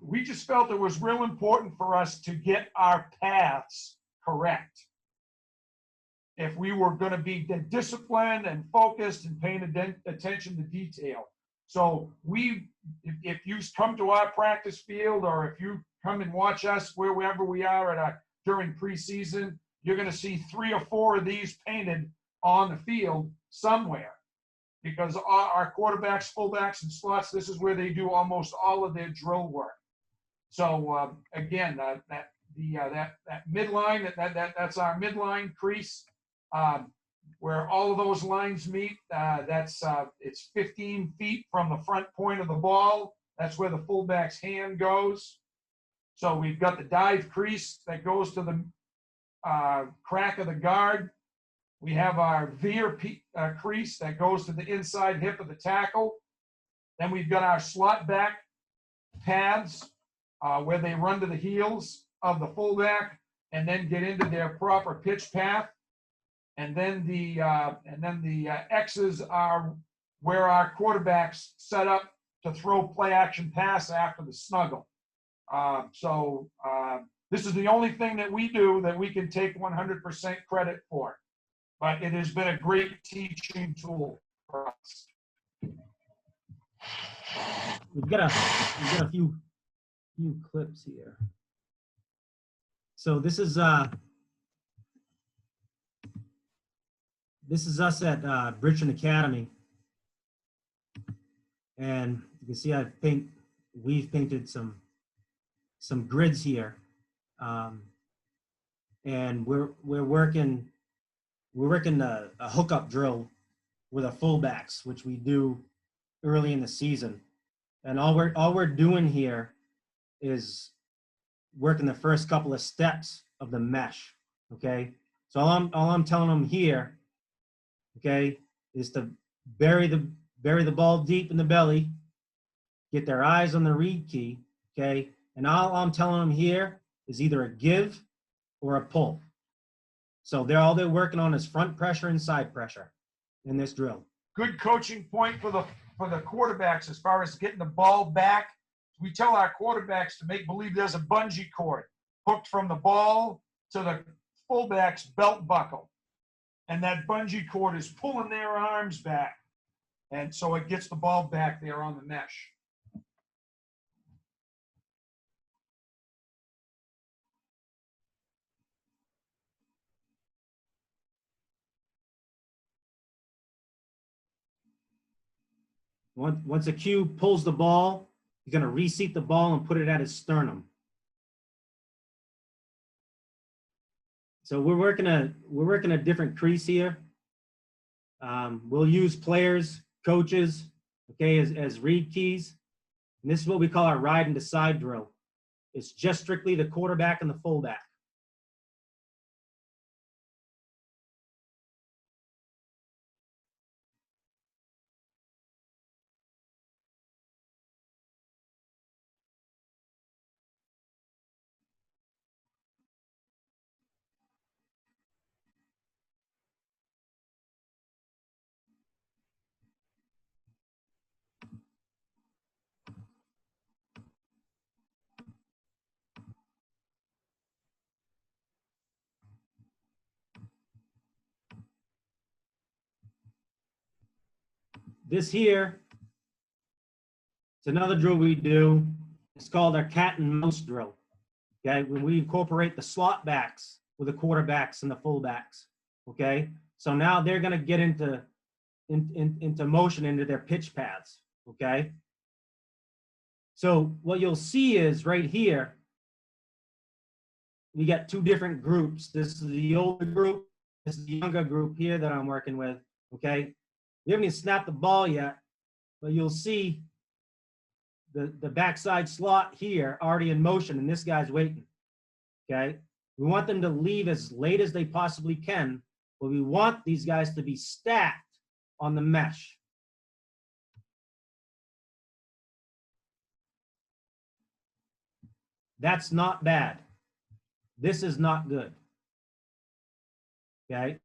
We just felt it was real important for us to get our paths correct. If we were going to be disciplined and focused and paying attention to detail. So if you come to our practice field, or if you come and watch us wherever we are during preseason, you're going to see 3 or 4 of these painted on the field somewhere, because our quarterbacks, fullbacks, and slots, this is where they do almost all of their drill work. So again, that midline, that's our midline crease. Where all of those lines meet, it's 15 feet from the front point of the ball. That's where the fullback's hand goes. So we've got the dive crease that goes to the crack of the guard. We have our veer crease that goes to the inside hip of the tackle. Then we've got our slot back paths where they run to the heels of the fullback and then get into their proper pitch path. And then the X's are where our quarterbacks set up to throw play action pass after the snuggle. So this is the only thing that we do that we can take 100% credit for. But it has been a great teaching tool for us. We've got a few clips here. So this is us at Bridgeton Academy, and you can see I paint we've painted some grids here, and we're working a hookup drill with our fullbacks, which we do early in the season. And all we're doing here is working the first couple of steps of the mesh. Okay, so all I'm telling them here, okay, is to bury the ball deep in the belly, get their eyes on the read key, okay, and all I'm telling them here is either a give or a pull. So all they're working on is front pressure and side pressure in this drill. Good coaching point for the quarterbacks as far as getting the ball back. We tell our quarterbacks to make believe there's a bungee cord hooked from the ball to the fullback's belt buckle. And that bungee cord is pulling their arms back. And so it gets the ball back there on the mesh. Once a Q pulls the ball, he's going to reseat the ball and put it at his sternum. So we're working a different crease here. We'll use players, coaches, okay, as read keys. And this is what we call our ride and decide drill. It's just strictly the quarterback and the fullback. This here, it's another drill we do. It's called our cat and mouse drill. Okay, when we incorporate the slot backs with the quarterbacks and the fullbacks. Okay, so now they're going to get into motion into their pitch paths. Okay, so what you'll see is right here, we got two different groups. This is the older group. This is the younger group here that I'm working with. Okay, we haven't even snapped the ball yet, but you'll see the backside slot here already in motion, and this guy's waiting. Okay, we want them to leave as late as they possibly can, but we want these guys to be stacked on the mesh. That's not bad. This is not good. Okay.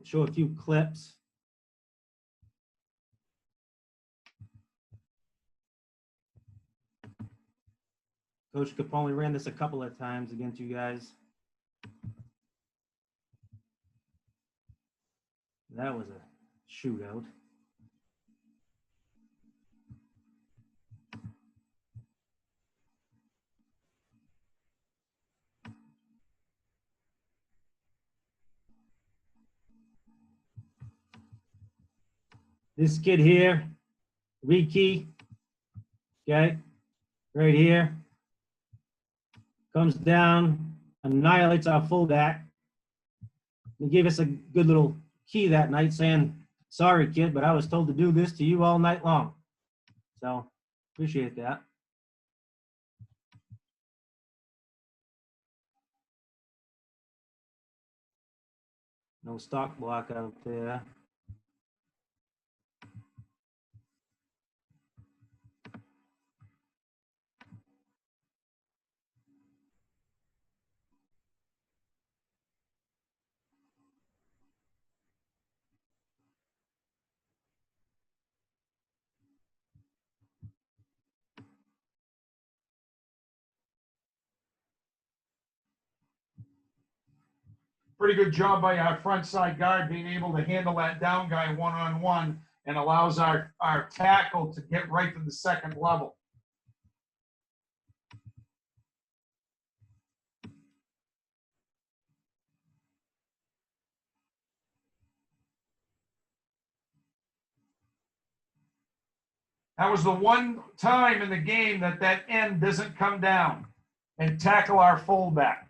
Show a few clips. Coach Capone ran this a couple of times against you guys. That was a shootout. This kid here, read key, okay, right here, comes down, annihilates our fullback. He gave us a good little key that night saying, sorry, kid, but I was told to do this to you all night long. So, appreciate that. No stock block out there. pretty good job by our front side guard being able to handle that down guy one-on-one and allows our tackle to get right to the second level. That was the one time in the game that end doesn't come down and tackle our fullback.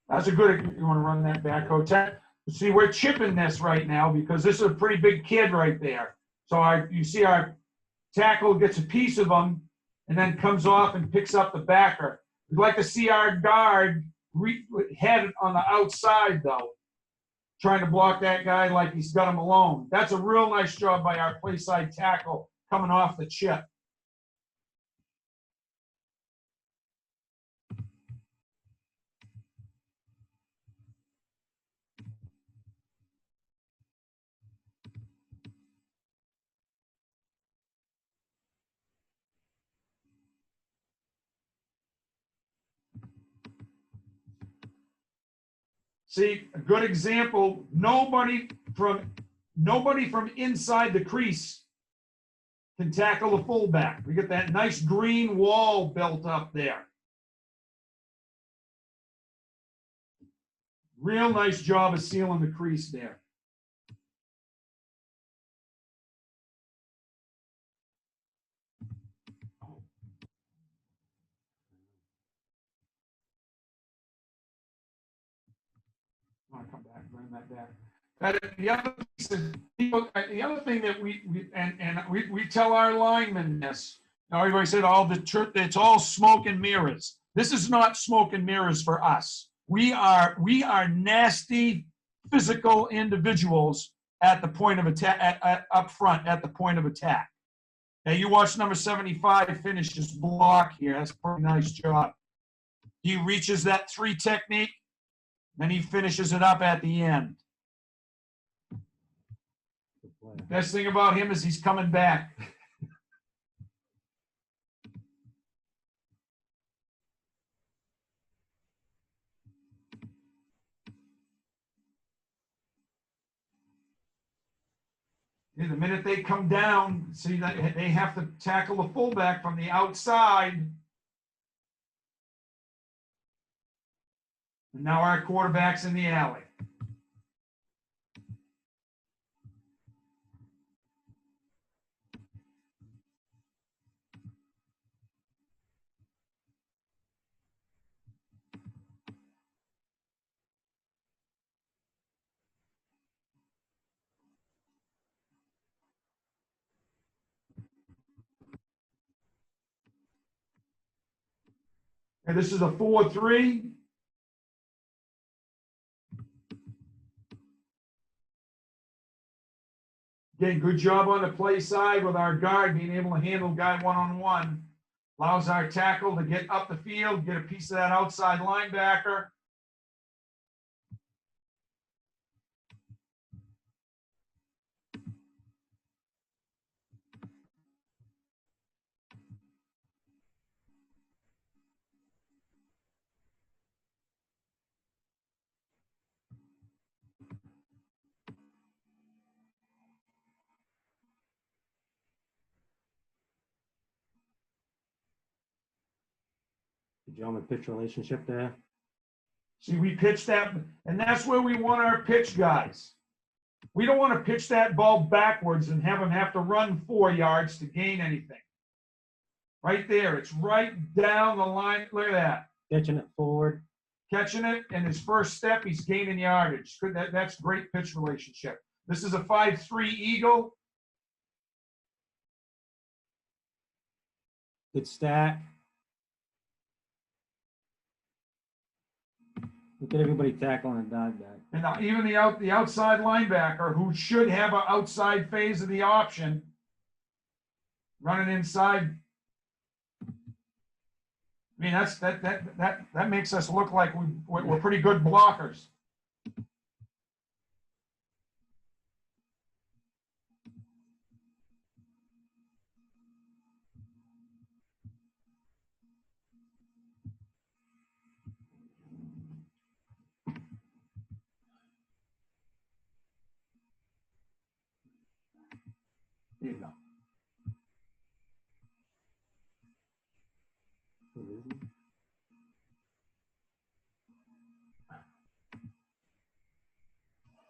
That's a good, you want to run that back, Coach? See, we're chipping this right now because this is a pretty big kid right there. So you see our tackle gets a piece of him and then comes off and picks up the backer. We'd like to see our guard head on the outside, though, trying to block that guy like he's got him alone. That's a real nice job by our play side tackle coming off the chip. See, a good example, nobody from inside the crease can tackle the fullback. We get that nice green wall built up there. Real nice job of sealing the crease there. I want to come back, bring that back. The other thing that we tell our linemen this. Now everybody said it's all smoke and mirrors. This is not smoke and mirrors for us. We are nasty, physical individuals at the point of attack, up front at the point of attack. Now you watch number 75 finish his block here. That's a pretty nice job. He reaches that 3 technique. Then he finishes it up at the end. Best thing about him is he's coming back. The minute they come down, see that they have to tackle the fullback from the outside. And now our quarterback's in the alley. And this is a 4-3. Again, good job on the play side with our guard being able to handle guy one-on-one. Allows our tackle to get up the field, get a piece of that outside linebacker. The gentleman pitch relationship there. See, we pitch that, and that's where we want our pitch guys. We don't want to pitch that ball backwards and have them have to run 4 yards to gain anything. Right there, it's right down the line. Look at that. Pitching it forward. Catching it, and his first step, he's gaining yardage. That's great pitch relationship. This is a 5-3 Eagle. Good stack. Look at everybody tackling a dog back. And even the outside linebacker, who should have an outside phase of the option, running inside. I mean, that makes us look like we're pretty good blockers. There you go.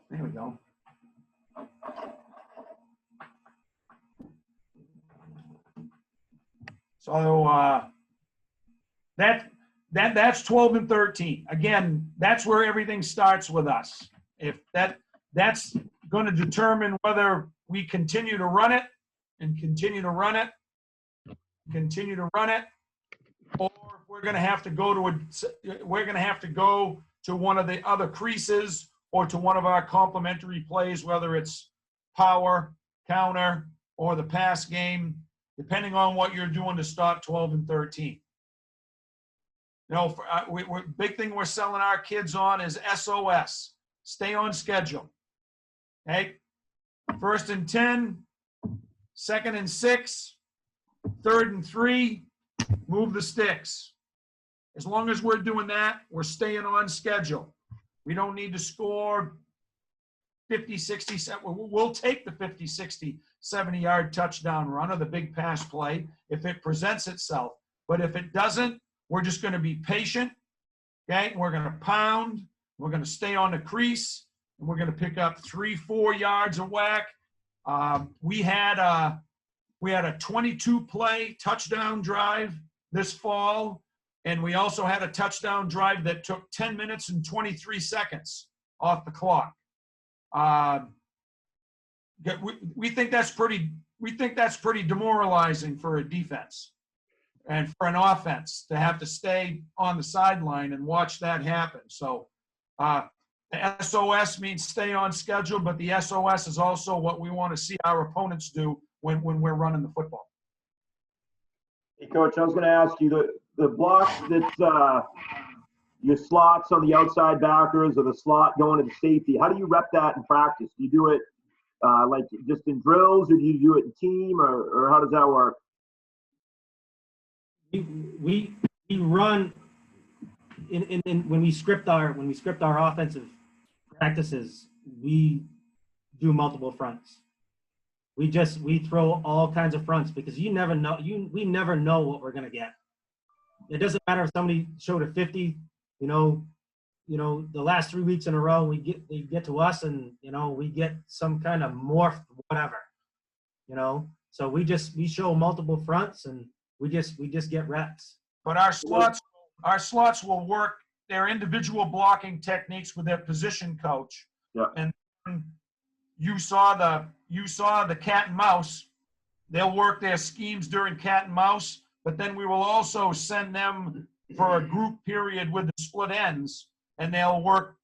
There we go. So that's 12 and 13. Again, that's where everything starts with us. If that's going to determine whether we continue to run it and continue to run it, or if we're going to have to go to one of the other creases or to one of our complementary plays, whether it's power, counter, or the pass game, depending on what you're doing to stop 12 and 13. You know, big thing we're selling our kids on is SOS, stay on schedule. Okay? 1st and 10, 2nd and 6, 3rd and 3, move the sticks. As long as we're doing that, we're staying on schedule. We don't need to score 50, 60, 70. We'll take the 50, 60, 70-yard touchdown run or the big pass play if it presents itself. But if it doesn't, we're just going to be patient, okay? We're going to pound. We're going to stay on the crease, and we're going to pick up 3-4 yards of whack. We had a 22-play touchdown drive this fall, and we also had a touchdown drive that took 10 minutes and 23 seconds off the clock. We think that's pretty demoralizing for a defense and for an offense to have to stay on the sideline and watch that happen. So the SOS means stay on schedule, but the SOS is also what we want to see our opponents do when we're running the football. Hey, Coach, I was going to ask you, the blocks that your slots on the outside backers or the slot going to the safety, how do you rep that in practice? Do you do it like just in drills, or do you do it in team, or how does that work? We run in when we script our offensive practices, we do multiple fronts. We throw all kinds of fronts because we never know what we're gonna get. It doesn't matter if somebody showed a 50, you know, the last 3 weeks in a row they get to us and we get some kind of morph whatever, So we show multiple fronts and we just get reps. But our slots will work their individual blocking techniques with their position coach. Yeah. And you saw the cat and mouse. They'll work their schemes during cat and mouse, but then we will also send them for a group period with the split ends, and they'll work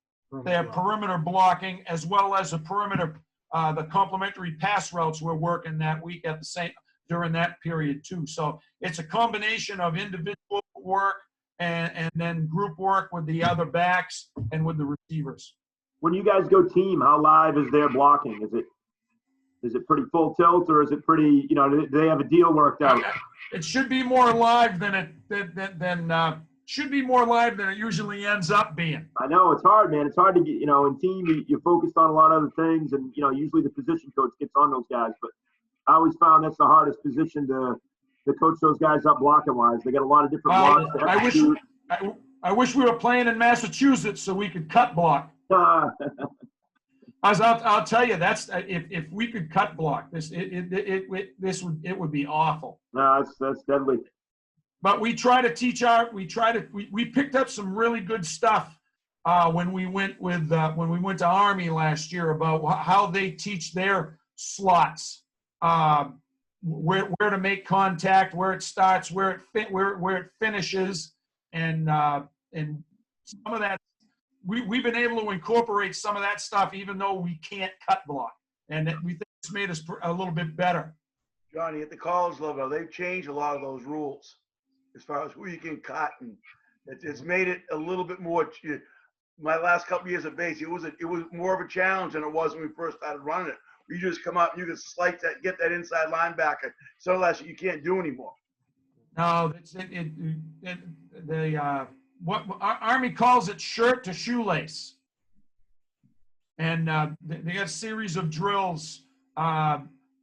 their perimeter blocking as well as the complementary pass routes we're working that week during that period too. So it's a combination of individual work and then group work with the other backs and with the receivers. When you guys go team, how live is their blocking? Is it pretty full tilt, or is it pretty, do they have a deal worked out? It should be more live than it usually ends up being. I know it's hard, man. It's hard to get, in team you're focused on a lot of other things, and usually the position coach gets on those guys. But I always found that's the hardest position to to coach those guys up blocking wise? They got a lot of different blocks to execute. I wish we were playing in Massachusetts so we could cut block. I'll tell you, that's if we could cut block this, it would be awful. No, that's deadly. But we try to teach we picked up some really good stuff when we went to Army last year about how they teach their slots, where to make contact, where it starts, where it finishes, and some of that. We've been able to incorporate some of that stuff, even though we can't cut block, and we think it's made us a little bit better. Johnny, at the college level, they've changed a lot of those rules as far as who you can cut, and it's made it a little bit more. My last couple of years at base, it was more of a challenge than it was when we first started running it. You just come up, and you can slice that, get that inside linebacker. Some of that shit you can't do anymore. No, what Army calls it shirt to shoelace, and they got a series of drills.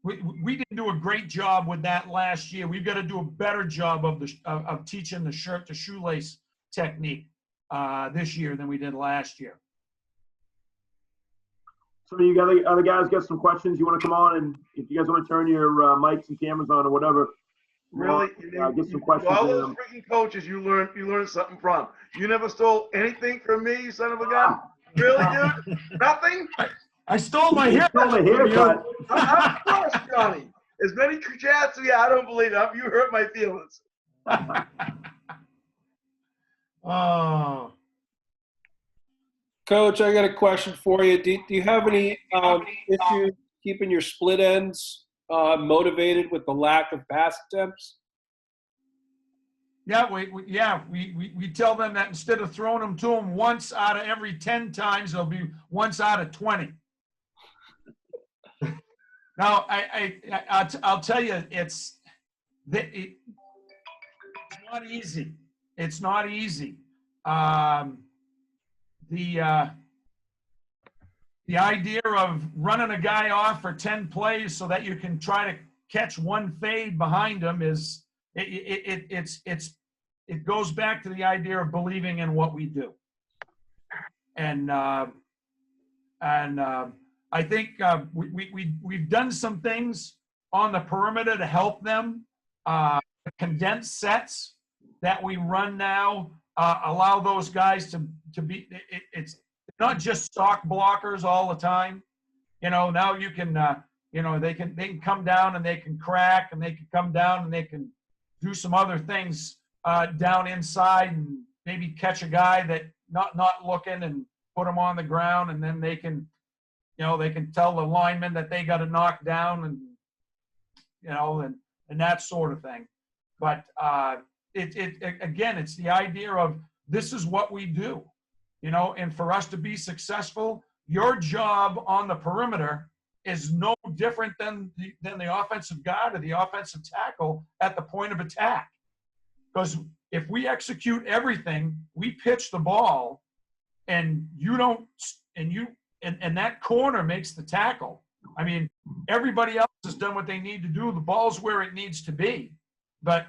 We didn't do a great job with that last year. We've got to do a better job of teaching the shirt to shoelace technique this year than we did last year. So you other guys got some questions you want to come on, and if you guys want to turn your mics and cameras on or whatever. Really? Get some questions. All those freaking coaches you learned something from. You never stole anything from me, you son of a gun. Really, dude? Nothing? I stole my haircut. Of course, Johnny. As many chats, yeah, I don't believe it. You hurt my feelings. Oh. Coach, I got a question for you. Do you have any issues keeping your split ends motivated with the lack of pass attempts? Yeah, we tell them that instead of throwing them to them once out of every 10 times, it'll be once out of 20. Now, I'll tell you, it's not easy. It's not easy. The idea of running a guy off for 10 plays so that you can try to catch one fade behind him is it goes back to the idea of believing in what we do. And I think we've done some things on the perimeter to help them. Condensed sets that we run now allow those guys to be. It's not just stock blockers all the time. Now you can. They can come down and they can crack, and they can come down and they can do some other things down inside and maybe catch a guy that not looking and put him on the ground, and then they can tell the lineman that they got to knock down and that sort of thing. But again, it's the idea of this is what we do, and for us to be successful, your job on the perimeter is no different than the offensive guard or the offensive tackle at the point of attack. Because if we execute everything, we pitch the ball, and you don't, and that corner makes the tackle. I mean, everybody else has done what they need to do. The ball's where it needs to be. But,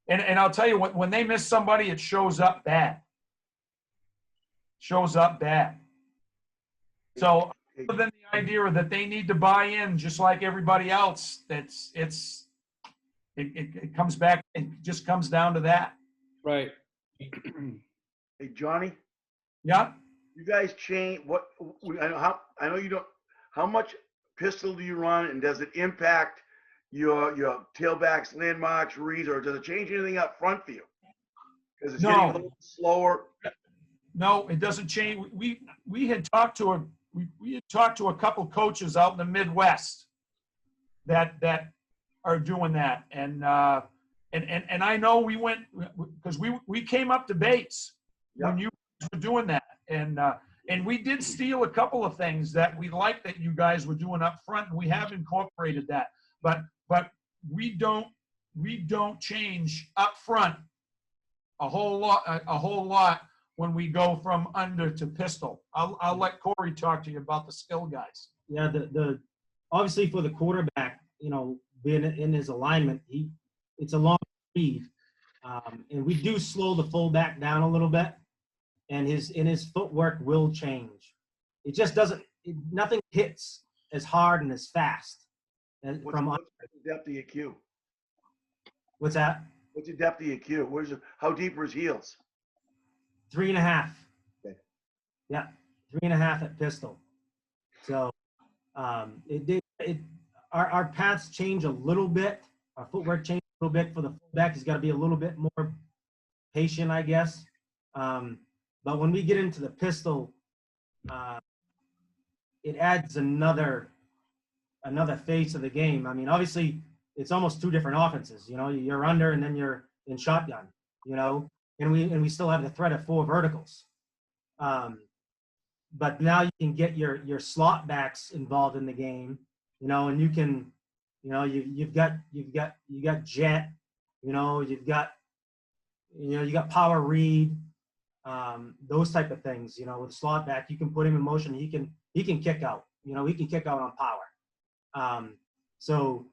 and I'll tell you, when they miss somebody, it shows up bad. Shows up bad. So other than the idea that they need to buy in just like everybody else, it comes back, it just comes down to that. Right. Hey, Johnny? Yeah? You guys change I know you don't, how much pistol do you run, and does it impact your tailbacks, landmarks, reads, or does it change anything up front for you? Because it's getting a little slower. No, it doesn't change. We had talked to a couple coaches out in the Midwest that are doing that, and I know we went because we came up to base when you were doing that, and we did steal a couple of things that we liked that you guys were doing up front, and we have incorporated that, but we don't change up front a whole lot when we go from under to pistol. I'll let Corey talk to you about the skill guys. Yeah, the obviously for the quarterback, being in his alignment, it's a long speed. And we do slow the fullback down a little bit, and his footwork will change. It just doesn't, nothing hits as hard and as fast as What's the depth of your cue? What's that? What's the depth of your cue? How deep are his heels? 3.5. Okay. Yeah, 3.5 at pistol. So our paths change a little bit. Our footwork changes a little bit for the fullback. He's got to be a little bit more patient, I guess. But when we get into the pistol, it adds another phase of the game. I mean, obviously, it's almost two different offenses. You know, you're under and then you're in shotgun. You know, and we still have the threat of 4 verticals. But now you can get your slot backs involved in the game. You know, and you can, you know, you've got jet. You know, you got power read. Those type of things. You know, with slot back, you can put him in motion. He can kick out. You know, he can kick out on power. So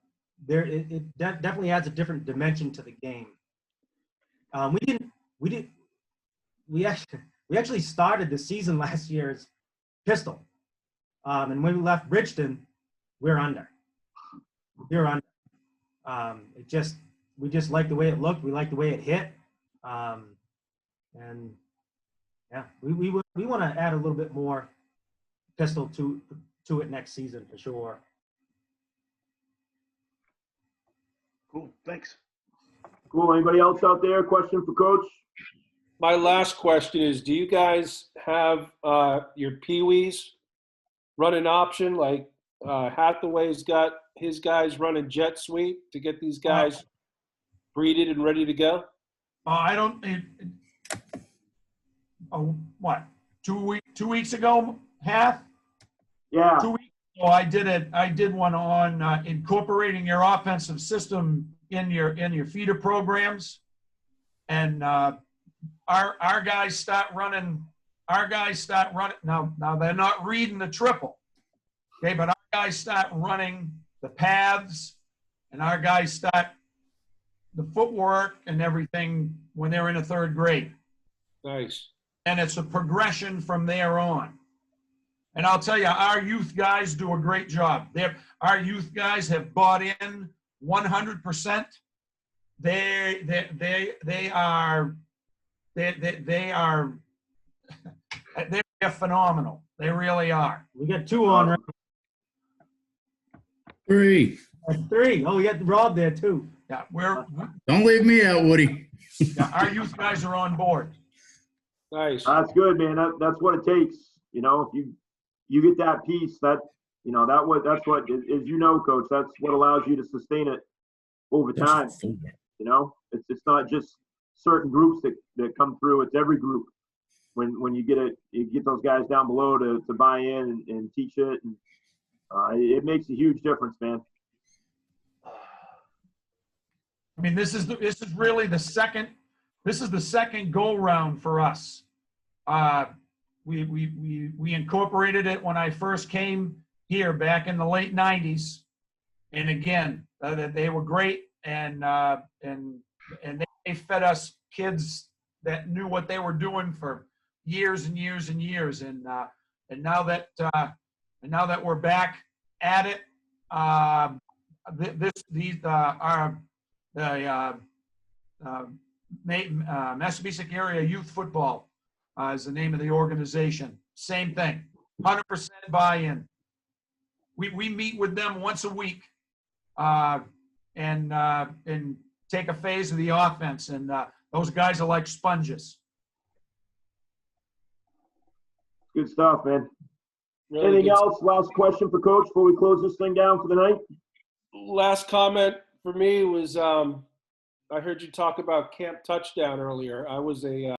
it definitely adds a different dimension to the game. We actually started the season last year as pistol, and when we left Bridgeton, we were under. We just liked the way it looked. We liked the way it hit, and yeah, we want to add a little bit more pistol to it next season for sure. Cool. Thanks. Cool. Anybody else out there? Question for Coach? My last question is, do you guys have your peewees running option? Like Hathaway's got his guys running jet sweep to get these guys breeded and ready to go? I don't. What? 2 weeks ago, Hath? Yeah. 2 weeks ago, I did one on incorporating your offensive system in your feeder programs, and our guys start running. Now they're not reading the triple, okay? But our guys start running the paths, and our guys start the footwork and everything when they're in the 3rd grade. Nice. And it's a progression from there on. And I'll tell you, our youth guys do a great job. Our youth guys have bought in 100%. They're phenomenal. They really are. We got 2 on right. 3. 3. Oh, we got Rob there too. Yeah, Don't leave me out, Woody. yeah, our youth guys are on board. Nice. That's good, man. That's what it takes. You know, if you get that piece, that's what, as you know, Coach, that's what allows you to sustain it over time. You know, it's not just certain groups that come through. It's every group. When you get those guys down below to buy in and teach it, and it makes a huge difference, man. I mean, this is really the second. This is the second go round for us. We incorporated it when I first came here back in the late '90s, and again, they were great, and they fed us kids that knew what they were doing for years and years and years, and now that we're back at it, Massabessic Area Youth Football is the name of the organization. Same thing, 100% buy-in. We meet with them once a week and take a phase of the offense, and those guys are like sponges. Good stuff, man. Really Anything good else? Last question for Coach before we close this thing down for the night? Last comment for me was I heard you talk about Camp Touchdown earlier. I was a